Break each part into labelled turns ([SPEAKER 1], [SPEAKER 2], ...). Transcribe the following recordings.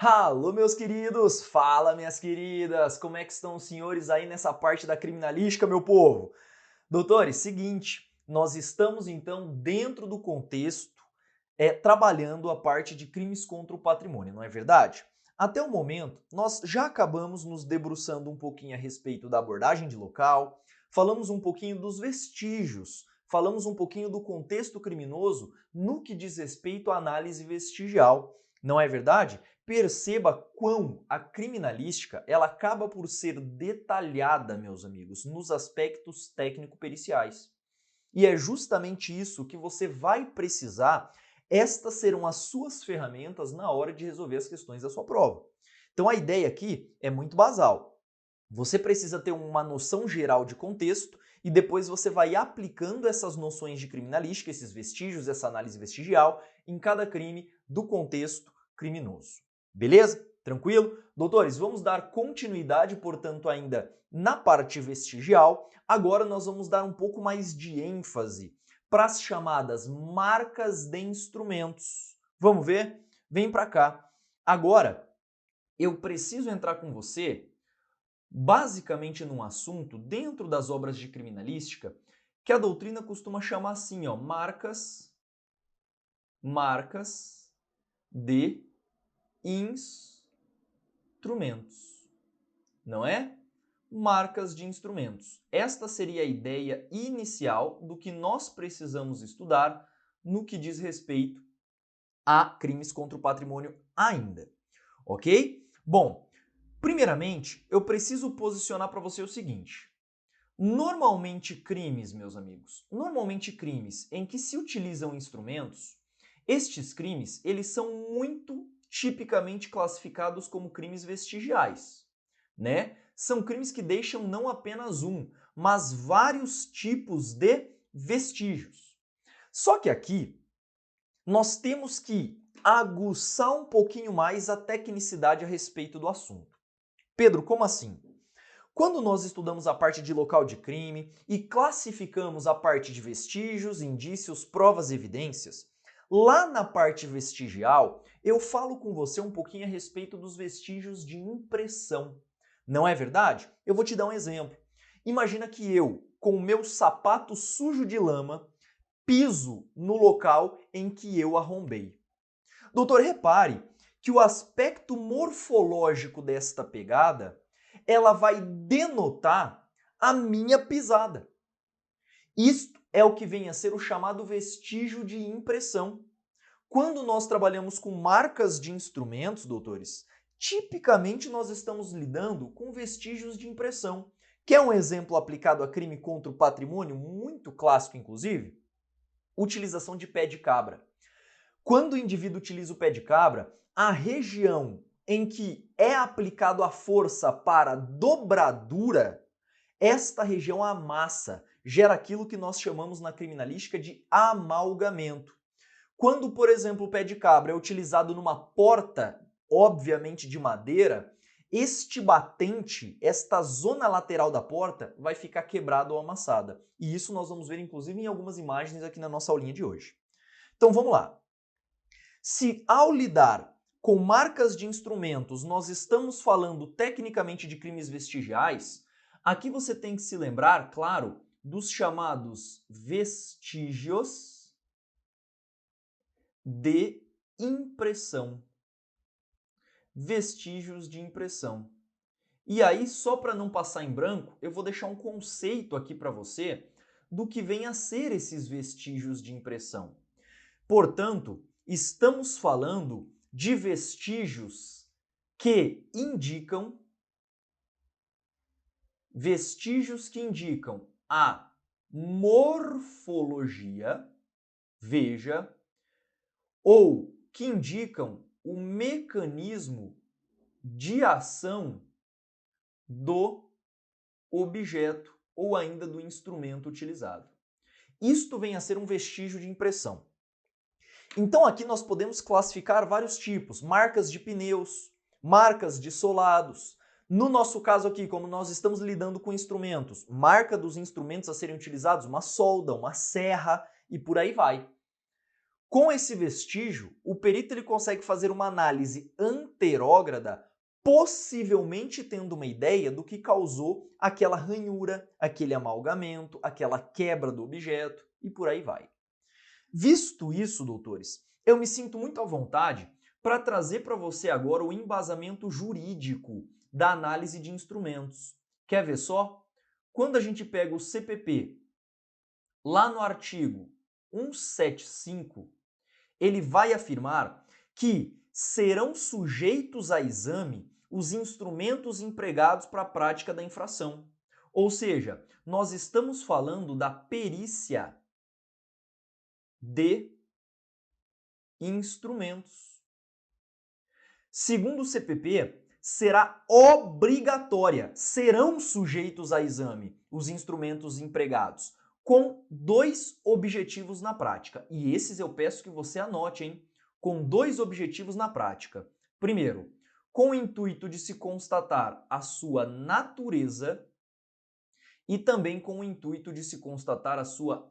[SPEAKER 1] Alô, meus queridos! Fala, minhas queridas! Como é que estão os senhores aí nessa parte da criminalística, meu povo? Doutores, seguinte, nós estamos então dentro do contexto, trabalhando a parte de crimes contra o patrimônio, não é verdade? Até o momento, nós já acabamos nos debruçando um pouquinho a respeito da abordagem de local, falamos um pouquinho dos vestígios, falamos um pouquinho do contexto criminoso no que diz respeito à análise vestigial, não é verdade? Perceba quão a criminalística ela acaba por ser detalhada, meus amigos, nos aspectos técnico-periciais. E é justamente isso que você vai precisar. Estas serão as suas ferramentas na hora de resolver as questões da sua prova. Então a ideia aqui é muito basal. Você precisa ter uma noção geral de contexto e depois você vai aplicando essas noções de criminalística, esses vestígios, essa análise vestigial em cada crime do contexto criminoso. Beleza? Tranquilo? Doutores, vamos dar continuidade, portanto, ainda na parte vestigial. Agora nós vamos dar um pouco mais de ênfase para as chamadas marcas de instrumentos. Vamos ver? Vem para cá. Agora, eu preciso entrar com você basicamente num assunto dentro das obras de criminalística que a doutrina costuma chamar assim, ó, marcas de instrumentos, não é? Marcas de instrumentos. Esta seria a ideia inicial do que nós precisamos estudar no que diz respeito a crimes contra o patrimônio ainda, ok? Bom, primeiramente, eu preciso posicionar para você o seguinte. Normalmente crimes, meus amigos, normalmente crimes em que se utilizam instrumentos, estes crimes, eles são muito tipicamente classificados como crimes vestigiais, né? São crimes que deixam não apenas um, mas vários tipos de vestígios. Só que aqui nós temos que aguçar um pouquinho mais a tecnicidade a respeito do assunto. Pedro, como assim? Quando nós estudamos a parte de local de crime e classificamos a parte de vestígios, indícios, provas e evidências, lá na parte vestigial, eu falo com você um pouquinho a respeito dos vestígios de impressão. Não é verdade? Eu vou te dar um exemplo. Imagina que eu, com o meu sapato sujo de lama, piso no local em que eu arrombei. Doutor, repare que o aspecto morfológico desta pegada ela vai denotar a minha pisada. Isto é o que vem a ser o chamado vestígio de impressão. Quando nós trabalhamos com marcas de instrumentos, doutores, tipicamente nós estamos lidando com vestígios de impressão. Quer um exemplo aplicado a crime contra o patrimônio, muito clássico inclusive? Utilização de pé de cabra. Quando o indivíduo utiliza o pé de cabra, a região em que é aplicado a força para dobradura, esta região amassa, gera aquilo que nós chamamos na criminalística de amalgamento. Quando, por exemplo, o pé de cabra é utilizado numa porta, obviamente de madeira, este batente, esta zona lateral da porta, vai ficar quebrada ou amassada. E isso nós vamos ver, inclusive, em algumas imagens aqui na nossa aulinha de hoje. Então vamos lá. Se ao lidar com marcas de instrumentos nós estamos falando tecnicamente de crimes vestigiais, aqui você tem que se lembrar, claro, dos chamados vestígios de impressão. Vestígios de impressão. E aí, só para não passar em branco, eu vou deixar um conceito aqui para você do que vem a ser esses vestígios de impressão. Portanto, estamos falando de vestígios que indicam a morfologia, veja, ou que indicam o mecanismo de ação do objeto ou ainda do instrumento utilizado. Isto vem a ser um vestígio de impressão. Então aqui nós podemos classificar vários tipos, marcas de pneus, marcas de solados. No nosso caso aqui, como nós estamos lidando com instrumentos, marca dos instrumentos a serem utilizados, uma solda, uma serra e por aí vai. Com esse vestígio, o perito ele consegue fazer uma análise anterógrada, possivelmente tendo uma ideia do que causou aquela ranhura, aquele amalgamento, aquela quebra do objeto e por aí vai. Visto isso, doutores, eu me sinto muito à vontade para trazer para você agora o embasamento jurídico da análise de instrumentos. Quer ver só? Quando a gente pega o CPP, lá no artigo 175, ele vai afirmar que serão sujeitos a exame os instrumentos empregados para a prática da infração. Ou seja, nós estamos falando da perícia de instrumentos. Segundo o CPP, será obrigatória, serão sujeitos a exame os instrumentos empregados, com dois objetivos na prática. E esses eu peço que você anote, hein? Com dois objetivos na prática. Primeiro, com o intuito de se constatar a sua natureza e também com o intuito de se constatar a sua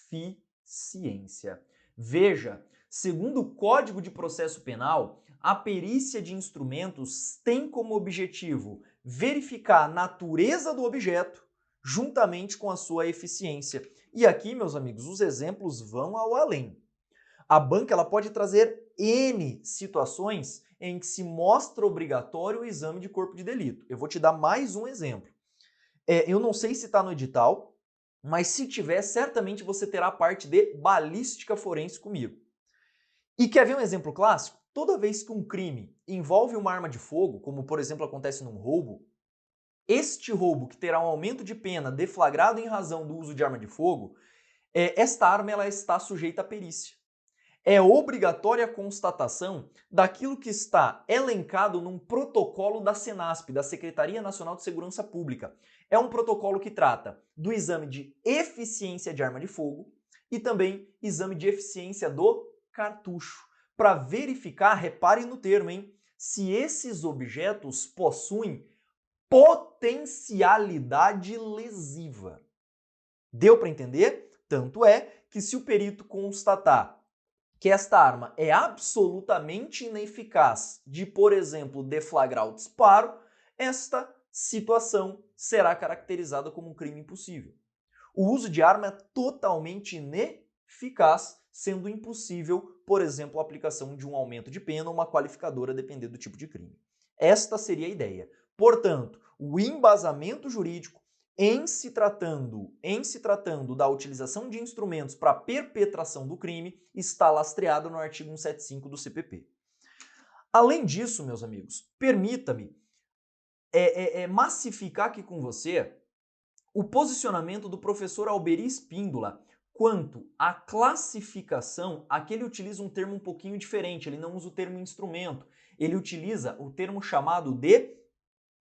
[SPEAKER 1] eficiência. Veja, segundo o Código de Processo Penal, a perícia de instrumentos tem como objetivo verificar a natureza do objeto juntamente com a sua eficiência. E aqui, meus amigos, os exemplos vão ao além. A banca ela pode trazer N situações em que se mostra obrigatório o exame de corpo de delito. Eu vou te dar mais um exemplo. Eu não sei se está no edital, mas se tiver, certamente você terá a parte de balística forense comigo. E quer ver um exemplo clássico? Toda vez que um crime envolve uma arma de fogo, como por exemplo acontece num roubo, este roubo que terá um aumento de pena deflagrado em razão do uso de arma de fogo, esta arma ela está sujeita à perícia. É obrigatória a constatação daquilo que está elencado num protocolo da Senasp, da Secretaria Nacional de Segurança Pública. É um protocolo que trata do exame de eficiência de arma de fogo e também exame de eficiência do cartucho, para verificar, repare no termo, hein, se esses objetos possuem potencialidade lesiva. Deu para entender? Tanto é que se o perito constatar que esta arma é absolutamente ineficaz de, por exemplo, deflagrar o disparo, esta situação será caracterizada como um crime impossível. O uso de arma é totalmente ineficaz, sendo impossível, por exemplo, a aplicação de um aumento de pena ou uma qualificadora, dependendo do tipo de crime. Esta seria a ideia. Portanto, o embasamento jurídico em se tratando da utilização de instrumentos para perpetração do crime, está lastreado no artigo 175 do CPP. Além disso, meus amigos, permita-me massificar aqui com você o posicionamento do professor Alberi Espíndola quanto à classificação. Aqui ele utiliza um termo um pouquinho diferente, ele não usa o termo instrumento, ele utiliza o termo chamado de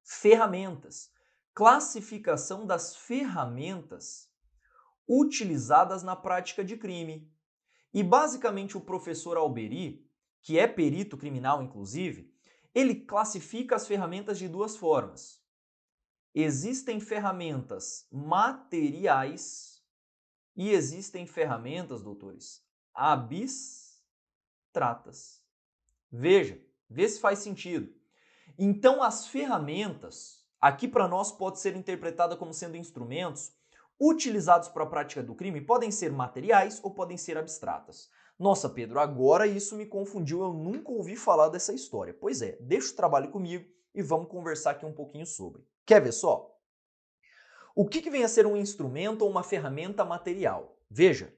[SPEAKER 1] ferramentas. Classificação das ferramentas utilizadas na prática de crime. E basicamente o professor Alberi, que é perito criminal inclusive, ele classifica as ferramentas de duas formas. Existem ferramentas materiais e existem ferramentas, doutores, abstratas. Veja, vê se faz sentido. Então as ferramentas aqui para nós pode ser interpretada como sendo instrumentos utilizados para a prática do crime, podem ser materiais ou podem ser abstratas. Nossa, Pedro, agora isso me confundiu, eu nunca ouvi falar dessa história. Pois é, deixa o trabalho comigo e vamos conversar aqui um pouquinho sobre. Quer ver só? O que vem a ser um instrumento ou uma ferramenta material? Veja,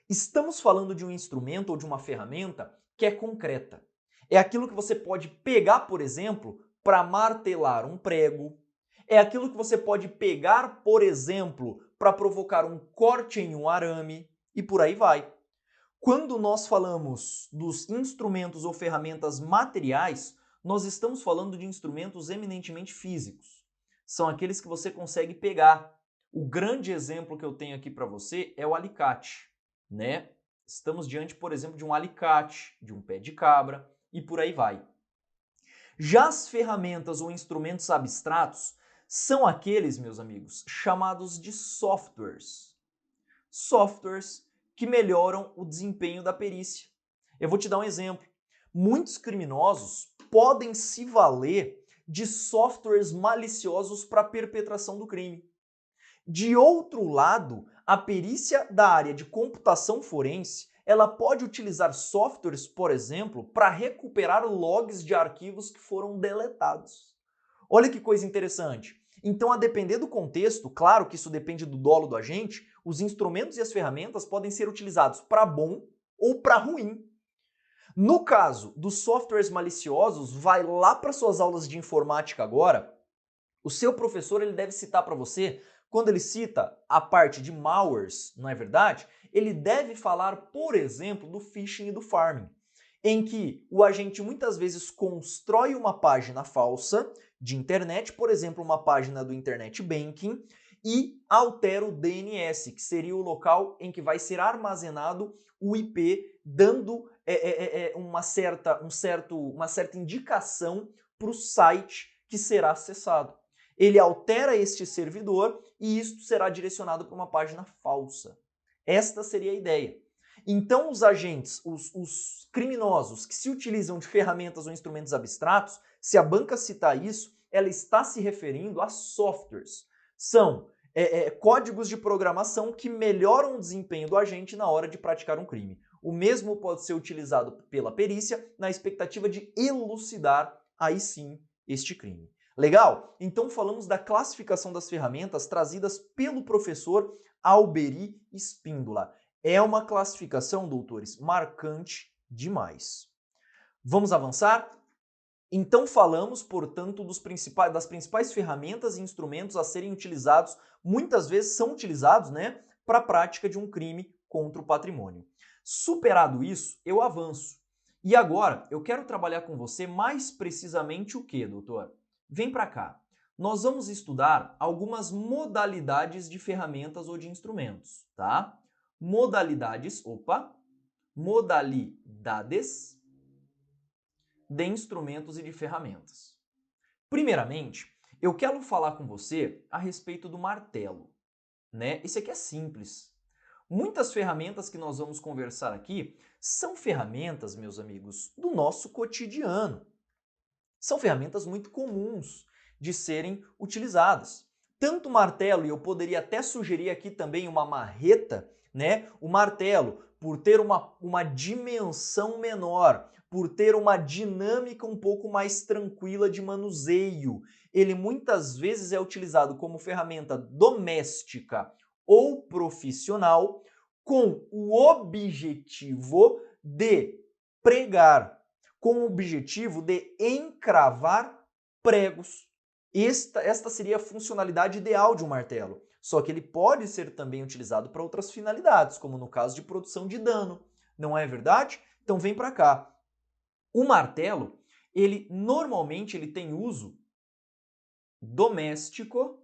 [SPEAKER 1] estamos falando de um instrumento ou de uma ferramenta que é concreta. É aquilo que você pode pegar, por exemplo, para martelar um prego. É aquilo que você pode pegar, por exemplo, para provocar um corte em um arame e por aí vai. Quando nós falamos dos instrumentos ou ferramentas materiais, nós estamos falando de instrumentos eminentemente físicos. São aqueles que você consegue pegar. O grande exemplo que eu tenho aqui para você é o alicate, né? Estamos diante, por exemplo, de um alicate, de um pé de cabra e por aí vai. Já as ferramentas ou instrumentos abstratos são aqueles, meus amigos, chamados de softwares. Softwares que melhoram o desempenho da perícia. Eu vou te dar um exemplo. Muitos criminosos podem se valer de softwares maliciosos para a perpetração do crime. De outro lado, a perícia da área de computação forense, ela pode utilizar softwares, por exemplo, para recuperar logs de arquivos que foram deletados. Olha que coisa interessante. Então, a depender do contexto, claro que isso depende do dolo do agente, os instrumentos e as ferramentas podem ser utilizados para bom ou para ruim. No caso dos softwares maliciosos, vai lá para suas aulas de informática agora, o seu professor ele deve citar para você, quando ele cita a parte de malwares, não é verdade? Ele deve falar, por exemplo, do phishing e do farming, em que o agente muitas vezes constrói uma página falsa de internet, por exemplo, uma página do Internet Banking, e altera o DNS, que seria o local em que vai ser armazenado o IP, dando uma certa indicação para o site que será acessado. Ele altera este servidor e isto será direcionado para uma página falsa. Esta seria a ideia. Então, os agentes, os criminosos que se utilizam de ferramentas ou instrumentos abstratos, se a banca citar isso, ela está se referindo a softwares. São códigos de programação que melhoram o desempenho do agente na hora de praticar um crime. O mesmo pode ser utilizado pela perícia na expectativa de elucidar, aí sim, este crime. Legal? Então falamos da classificação das ferramentas trazidas pelo professor Alberi Espíndola. É uma classificação, doutores, marcante demais. Vamos avançar? Então falamos, portanto, das principais ferramentas e instrumentos a serem utilizados, muitas vezes são utilizados, para a prática de um crime contra o patrimônio. Superado isso, eu avanço. E agora, eu quero trabalhar com você mais precisamente o que, doutor? Vem para cá. Nós vamos estudar algumas modalidades de ferramentas ou de instrumentos, tá? Modalidades de instrumentos e de ferramentas. Primeiramente, eu quero falar com você a respeito do martelo, Esse aqui é simples. Muitas ferramentas que nós vamos conversar aqui são ferramentas, meus amigos, do nosso cotidiano. São ferramentas muito comuns de serem utilizadas. Tanto o martelo, e eu poderia até sugerir aqui também uma marreta, O martelo, por ter uma dimensão menor, por ter uma dinâmica um pouco mais tranquila de manuseio, ele muitas vezes é utilizado como ferramenta doméstica ou profissional com o objetivo de pregar, com o objetivo de encravar pregos. Esta seria a funcionalidade ideal de um martelo. Só que ele pode ser também utilizado para outras finalidades, como no caso de produção de dano. Não é verdade? Então vem para cá. O martelo, ele normalmente tem uso doméstico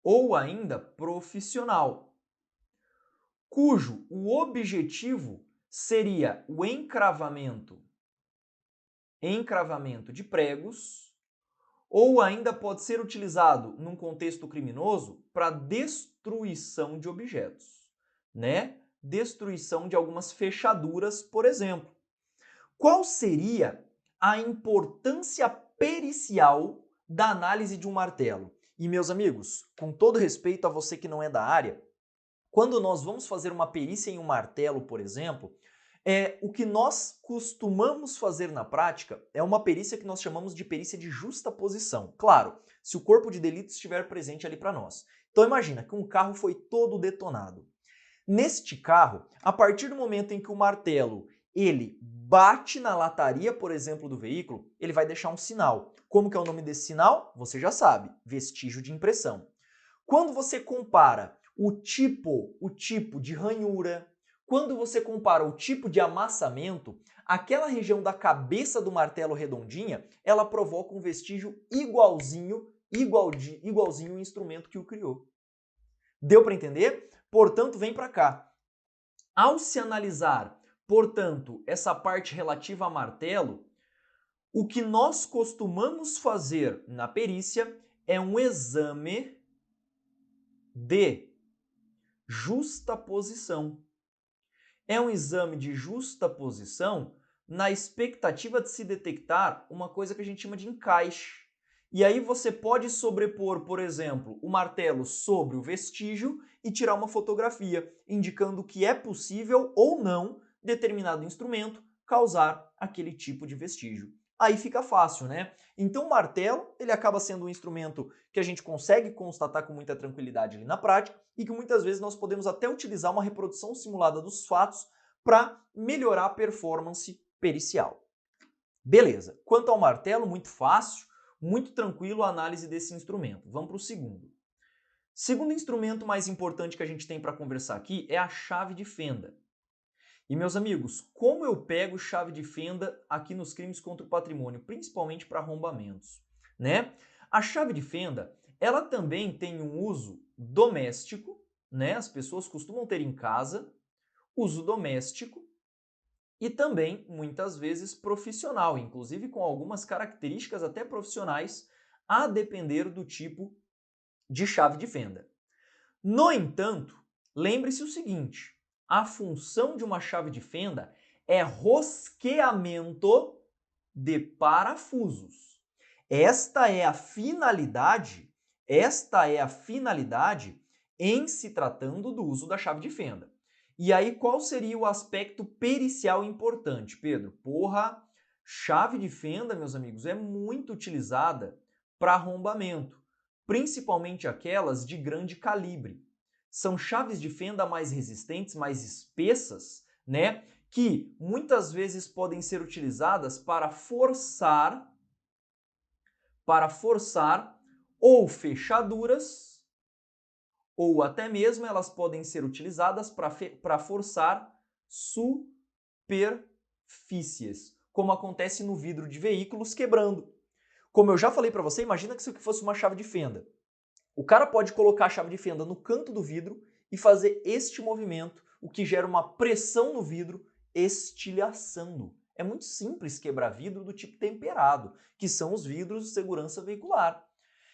[SPEAKER 1] ou ainda profissional, cujo o objetivo seria o encravamento de pregos, ou ainda pode ser utilizado num contexto criminoso para destruição de objetos, Destruição de algumas fechaduras, por exemplo. Qual seria a importância pericial da análise de um martelo? E, meus amigos, com todo respeito a você que não é da área, quando nós vamos fazer uma perícia em um martelo, por exemplo, o que nós costumamos fazer na prática é uma perícia que nós chamamos de perícia de justaposição. Claro, se o corpo de delito estiver presente ali para nós. Então imagina que um carro foi todo detonado. Neste carro, a partir do momento em que o martelo ele bate na lataria, por exemplo, do veículo, ele vai deixar um sinal. Como que é o nome desse sinal? Você já sabe, vestígio de impressão. Quando você compara o tipo de ranhura, quando você compara o tipo de amassamento, aquela região da cabeça do martelo redondinha, ela provoca um vestígio igualzinho o instrumento que o criou. Deu para entender? Portanto, vem para cá. Ao se analisar, portanto, essa parte relativa a martelo, o que nós costumamos fazer na perícia é um exame de justaposição. É um exame de justaposição na expectativa de se detectar uma coisa que a gente chama de encaixe. E aí você pode sobrepor, por exemplo, o martelo sobre o vestígio e tirar uma fotografia, indicando que é possível ou não determinado instrumento causar aquele tipo de vestígio. Aí fica fácil, né? Então o martelo, ele acaba sendo um instrumento que a gente consegue constatar com muita tranquilidade ali na prática e que muitas vezes nós podemos até utilizar uma reprodução simulada dos fatos para melhorar a performance pericial. Beleza. Quanto ao martelo, muito fácil, muito tranquilo a análise desse instrumento. Vamos para o segundo. Segundo instrumento mais importante que a gente tem para conversar aqui é a chave de fenda. E, meus amigos, como eu pego chave de fenda aqui nos crimes contra o patrimônio, principalmente para arrombamentos, né? A chave de fenda, ela também tem um uso doméstico, né? As pessoas costumam ter em casa, uso doméstico e também, muitas vezes, profissional, inclusive com algumas características até profissionais, a depender do tipo de chave de fenda. No entanto, lembre-se o seguinte, a função de uma chave de fenda é rosqueamento de parafusos. Esta é a finalidade em se tratando do uso da chave de fenda. E aí, qual seria o aspecto pericial importante, Pedro? Porra, chave de fenda, meus amigos, é muito utilizada para arrombamento, principalmente aquelas de grande calibre. São chaves de fenda mais resistentes, mais espessas, né? Que muitas vezes podem ser utilizadas para forçar ou fechaduras, ou até mesmo elas podem ser utilizadas para forçar superfícies, como acontece no vidro de veículos quebrando. Como eu já falei para você, imagina que isso aqui fosse uma chave de fenda. O cara pode colocar a chave de fenda no canto do vidro e fazer este movimento, o que gera uma pressão no vidro, estilhaçando. É muito simples quebrar vidro do tipo temperado, que são os vidros de segurança veicular.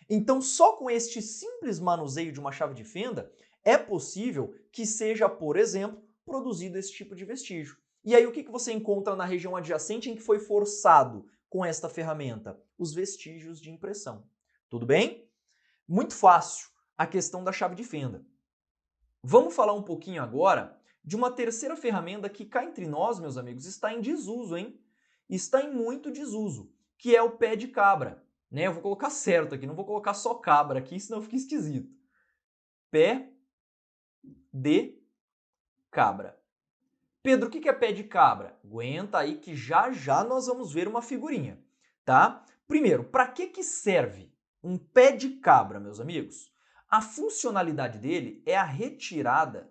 [SPEAKER 1] Então, só com este simples manuseio de uma chave de fenda, é possível que seja, por exemplo, produzido esse tipo de vestígio. E aí, o que você encontra na região adjacente em que foi forçado com esta ferramenta? Os vestígios de impressão. Tudo bem? Muito fácil a questão da chave de fenda. Vamos falar um pouquinho agora de uma terceira ferramenta que cá entre nós, meus amigos, está em desuso, hein? Está em muito desuso, que é o pé de cabra. Né? Eu vou colocar certo aqui, não vou colocar só cabra aqui, senão fica esquisito. Pé de cabra. Pedro, o que é pé de cabra? Aguenta aí que já já nós vamos ver uma figurinha, tá? Primeiro, para que serve um pé de cabra, meus amigos? A funcionalidade dele é a retirada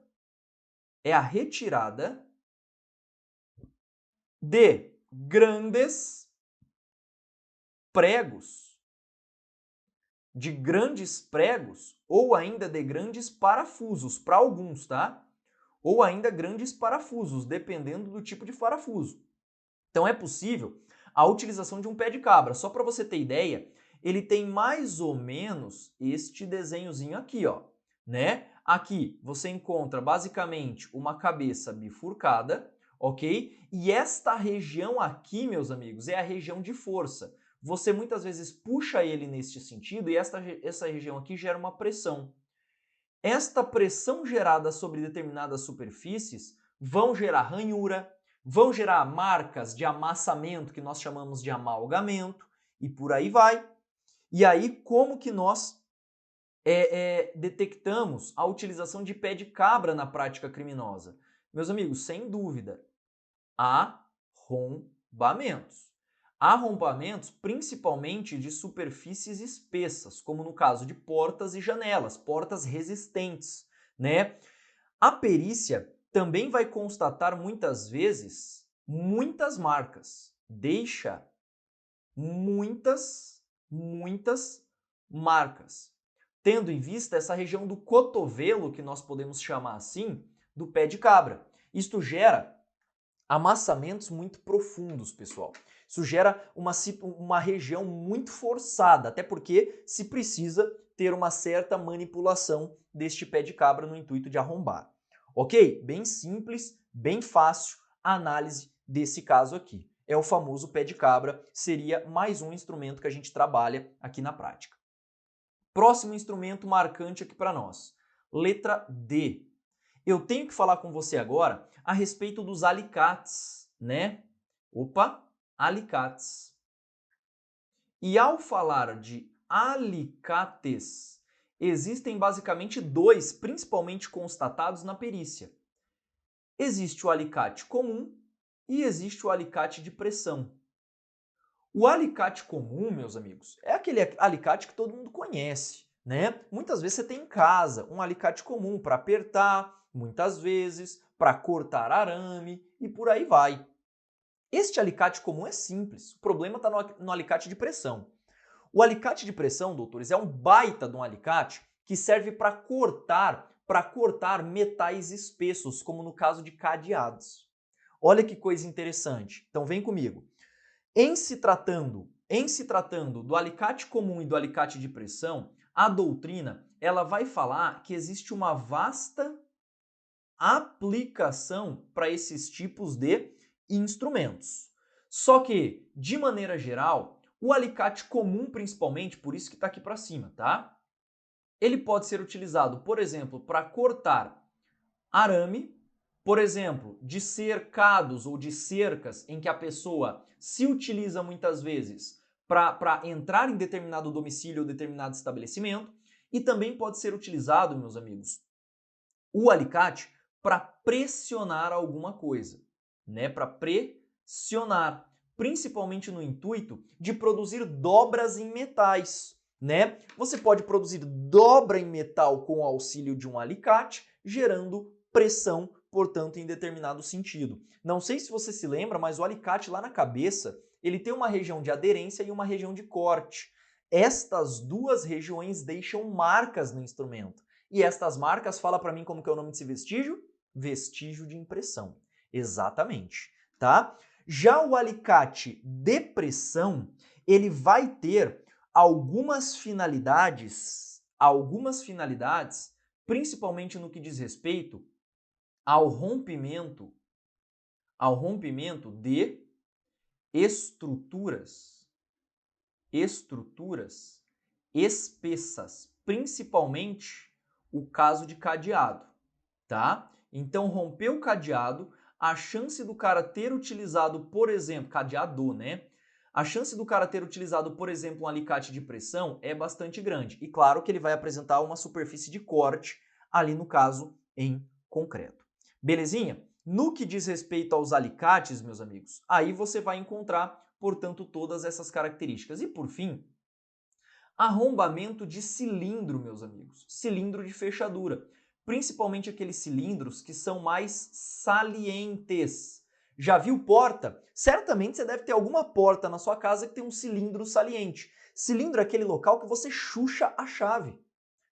[SPEAKER 1] de grandes pregos, ou ainda de grandes parafusos, para alguns, tá? Ou ainda grandes parafusos, dependendo do tipo de parafuso. Então é possível a utilização de um pé de cabra. Só para você ter ideia, ele tem mais ou menos este desenhozinho aqui, ó, né? Aqui você encontra basicamente uma cabeça bifurcada, ok? E esta região aqui, meus amigos, é a região de força. Você muitas vezes puxa ele neste sentido e essa região aqui gera uma pressão. Esta pressão gerada sobre determinadas superfícies vão gerar ranhura, vão gerar marcas de amassamento que nós chamamos de amalgamento e por aí vai. E aí como que nós detectamos a utilização de pé de cabra na prática criminosa? Meus amigos, sem dúvida, arrombamentos. Arrombamentos principalmente de superfícies espessas, como no caso de portas e janelas, portas resistentes, né? A perícia também vai constatar muitas vezes muitas marcas. Deixa muitas marcas. Tendo em vista essa região do cotovelo, que nós podemos chamar assim, do pé de cabra. Isto gera amassamentos muito profundos, pessoal. Isso gera uma região muito forçada, até porque se precisa ter uma certa manipulação deste pé de cabra no intuito de arrombar. Ok? Bem simples, bem fácil a análise desse caso aqui. É o famoso pé de cabra, seria mais um instrumento que a gente trabalha aqui na prática. Próximo instrumento marcante aqui para nós. Letra D. Eu tenho que falar com você agora a respeito dos alicates, né? Opa, alicates. E ao falar de alicates, existem basicamente dois, principalmente constatados na perícia. Existe o alicate comum e existe o alicate de pressão. O alicate comum, meus amigos, é aquele alicate que todo mundo conhece, né? Muitas vezes você tem em casa um alicate comum para apertar, muitas vezes para cortar arame e por aí vai. Este alicate comum é simples, o problema está no alicate de pressão. O alicate de pressão, doutores, é um baita de um alicate que serve para cortar metais espessos, como no caso de cadeados. Olha que coisa interessante. Então vem comigo. Em se tratando do alicate comum e do alicate de pressão, a doutrina ela vai falar que existe uma vasta aplicação para esses tipos de instrumentos. Só que, de maneira geral, o alicate comum principalmente, por isso que está aqui para cima, tá? Ele pode ser utilizado, por exemplo, para cortar arame, por exemplo, de cercados ou de cercas em que a pessoa se utiliza muitas vezes para entrar em determinado domicílio ou determinado estabelecimento, e também pode ser utilizado, meus amigos, o alicate para pressionar alguma coisa, né? Para pressionar, principalmente no intuito de produzir dobras em metais, né? Você pode produzir dobra em metal com o auxílio de um alicate, gerando pressão, portanto, em determinado sentido. Não sei se você se lembra, mas o alicate lá na cabeça, ele tem uma região de aderência e uma região de corte. Estas duas regiões deixam marcas no instrumento. E estas marcas, fala para mim como que é o nome desse vestígio? Vestígio de impressão. Exatamente, tá? Já o alicate de pressão, ele vai ter algumas finalidades, principalmente no que diz respeito ao rompimento de estruturas espessas, principalmente o caso de cadeado, tá? Então, romper o cadeado, a chance do cara ter utilizado, por exemplo, cadeado, né? A chance do cara ter utilizado, por exemplo, um alicate de pressão é bastante grande. E claro que ele vai apresentar uma superfície de corte ali no caso em concreto. Belezinha? No que diz respeito aos alicates, meus amigos, aí você vai encontrar, portanto, todas essas características. E por fim, arrombamento de cilindro, meus amigos. Cilindro de fechadura. Principalmente aqueles cilindros que são mais salientes. Já viu porta? Certamente você deve ter alguma porta na sua casa que tem um cilindro saliente. Cilindro é aquele local que você chucha a chave.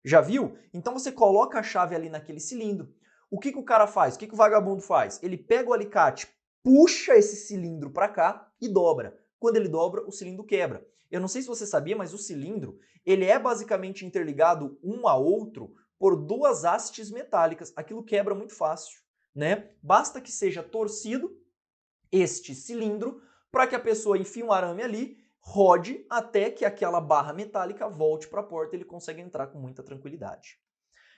[SPEAKER 1] Já viu? Então você coloca a chave ali naquele cilindro. O que o cara faz? O que o vagabundo faz? Ele pega o alicate, puxa esse cilindro para cá e dobra. Quando ele dobra, o cilindro quebra. Eu não sei se você sabia, mas o cilindro ele é basicamente interligado um a outro por duas hastes metálicas. Aquilo quebra muito fácil, né? Basta que seja torcido este cilindro para que a pessoa enfie um arame ali, rode até que aquela barra metálica volte para a porta e ele consegue entrar com muita tranquilidade.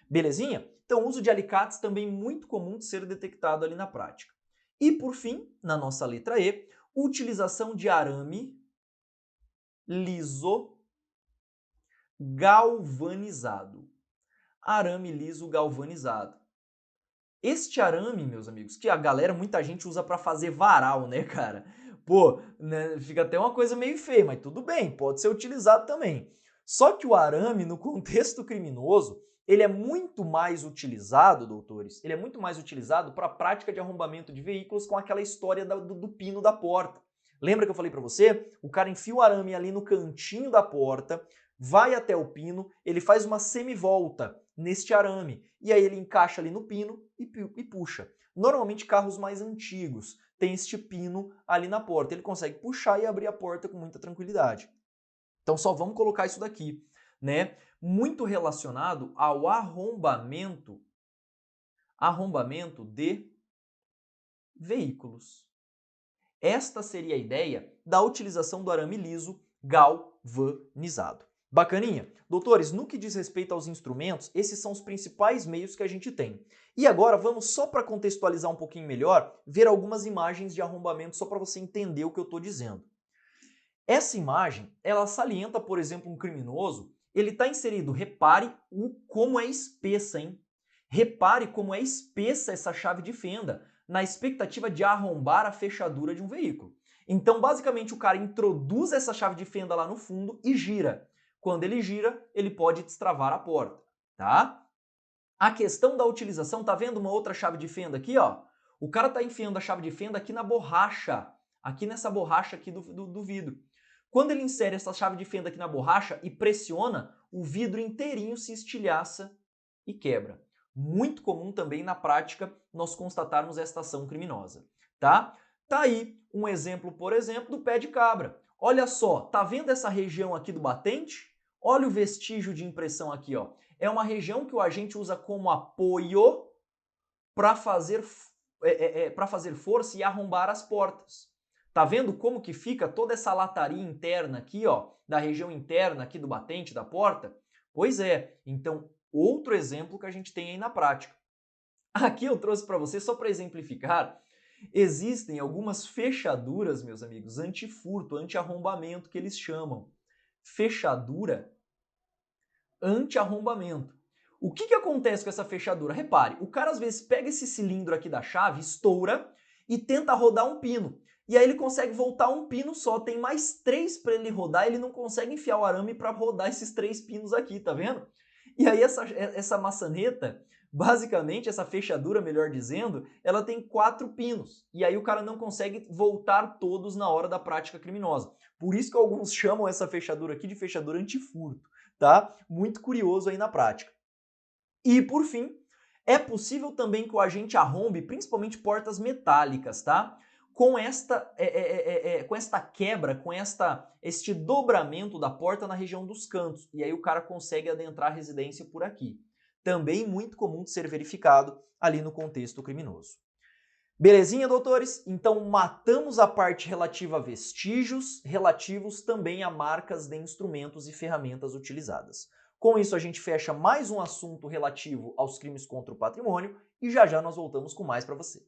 [SPEAKER 1] Belezinha? Então, o uso de alicates também muito comum de ser detectado ali na prática. E por fim, na nossa letra E, utilização de arame liso galvanizado. Arame liso galvanizado. Este arame, meus amigos, que a galera, muita gente usa para fazer varal, né, cara? Pô, né, fica até uma coisa meio feia, mas tudo bem, pode ser utilizado também. Só que o arame, no contexto criminoso, ele é muito mais utilizado, doutores, ele é muito mais utilizado para a prática de arrombamento de veículos com aquela história do pino da porta. Lembra que eu falei para você? O cara enfia o arame ali no cantinho da porta, vai até o pino, ele faz uma semivolta neste arame. E aí ele encaixa ali no pino e puxa. Normalmente carros mais antigos têm este pino ali na porta. Ele consegue puxar e abrir a porta com muita tranquilidade. Então só vamos colocar isso daqui, né? Muito relacionado ao arrombamento de veículos. Esta seria a ideia da utilização do arame liso galvanizado. Bacaninha? Doutores, no que diz respeito aos instrumentos, esses são os principais meios que a gente tem. E agora vamos, só para contextualizar um pouquinho melhor, ver algumas imagens de arrombamento só para você entender o que eu estou dizendo. Essa imagem, ela salienta, por exemplo, um criminoso, ele está inserido, repare como é espessa, hein? Repare como é espessa essa chave de fenda, na expectativa de arrombar a fechadura de um veículo. Então, basicamente, o cara introduz essa chave de fenda lá no fundo e gira. Quando ele gira, ele pode destravar a porta, tá? A questão da utilização, tá vendo uma outra chave de fenda aqui, ó? O cara tá enfiando a chave de fenda aqui na borracha, aqui nessa borracha aqui do vidro. Quando ele insere essa chave de fenda aqui na borracha e pressiona, o vidro inteirinho se estilhaça e quebra. Muito comum também na prática nós constatarmos esta ação criminosa, tá? Tá aí um exemplo, por exemplo, do pé de cabra. Olha só, tá vendo essa região aqui do batente? Olha o vestígio de impressão aqui, ó. É uma região que o agente usa como apoio para fazer força e arrombar as portas. Tá vendo como que fica toda essa lataria interna aqui, ó, da região interna aqui do batente da porta? Pois é, então outro exemplo que a gente tem aí na prática. Aqui eu trouxe para você só para exemplificar, existem algumas fechaduras, meus amigos, anti-furto, anti-arrombamento que eles chamam. Fechadura anti-arrombamento. O que acontece com essa fechadura? Repare, o cara às vezes pega esse cilindro aqui da chave, estoura e tenta rodar um pino. E aí ele consegue voltar um pino só, tem mais 3 para ele rodar, ele não consegue enfiar o arame para rodar esses 3 pinos aqui, tá vendo? E aí essa maçaneta, basicamente essa fechadura, melhor dizendo, ela tem 4 pinos. E aí o cara não consegue voltar todos na hora da prática criminosa. Por isso que alguns chamam essa fechadura aqui de fechadura antifurto, tá? Muito curioso aí na prática. E por fim, é possível também que o agente arrombe principalmente portas metálicas, tá? Com esta quebra, com este dobramento da porta na região dos cantos. E aí o cara consegue adentrar a residência por aqui. Também muito comum de ser verificado ali no contexto criminoso. Belezinha, doutores? Então matamos a parte relativa a vestígios, relativos também a marcas de instrumentos e ferramentas utilizadas. Com isso a gente fecha mais um assunto relativo aos crimes contra o patrimônio e já já nós voltamos com mais para você.